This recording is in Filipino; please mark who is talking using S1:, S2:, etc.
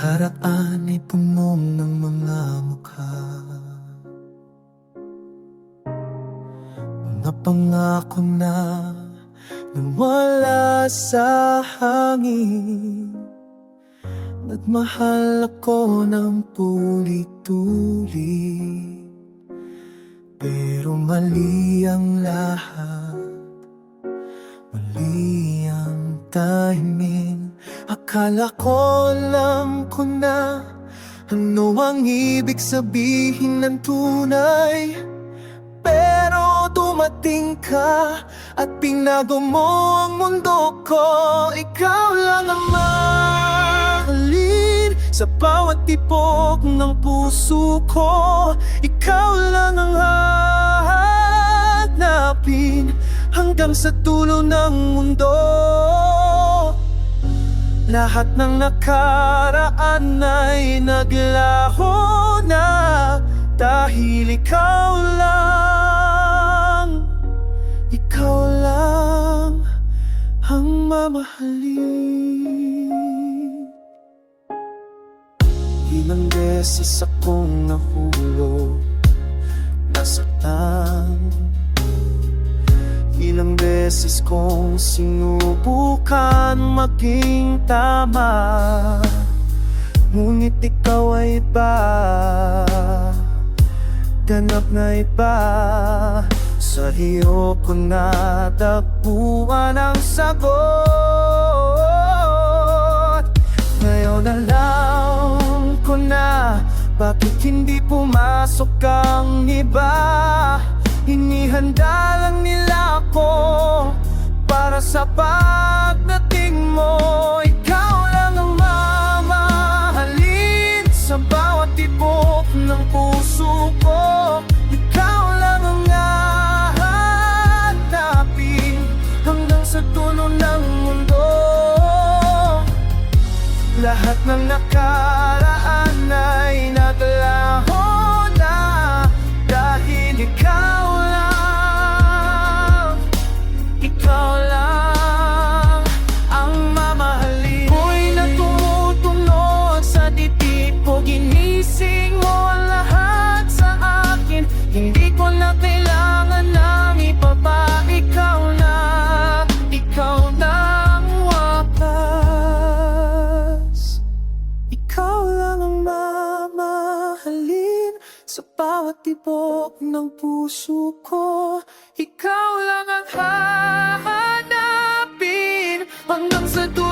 S1: nakaraan ay puno ng mga mukha, mga pangako na nawala sa hangin. Nagmahal ako ng tuloy-tuloy, pero mali ang lahat, mali ang timing. Akala ko alam ko na ano ang ibig sabihin ng tunay, pero dumating ka at pinago mo ang mundo ko. Ikaw lang ang mahalin sa bawat tibok ng puso ko. Ikaw lang ang hahanapin hanggang sa dulo ng mundo. Lahat ng nakaraan ay naglaho na dahil ikaw lang ang mamahalin. Ilang beses akong nahulog, nasaktan. Ilang beses kong sinubukan maging tama, ngunit ikaw ay iba, ganap na iba. Sa iyo ko natagpuan ang sagot. Ngayon alam ko na bakit hindi pumasok ang iba. Inihanda lang nila ako para sa pagdating mo. Ikaw lang ang mamahalin sa bawat tibok ng puso ko. Ikaw lang ang hahanapin hanggang sa dulo ng mundo. Lahat ng nakaraan ay naglaho na dahil ikaw lang ang mamahalin. Ako'y natutunod sa titik ko, ginising mo ang lahat sa akin. Hindi ko na kailangan ng iba pa. Ikaw na ang wakas. Ikaw lang ang mamahalin sa bawat tibok ng puso ko. Ikaw lang ang hahanapin hanggang sa dulo.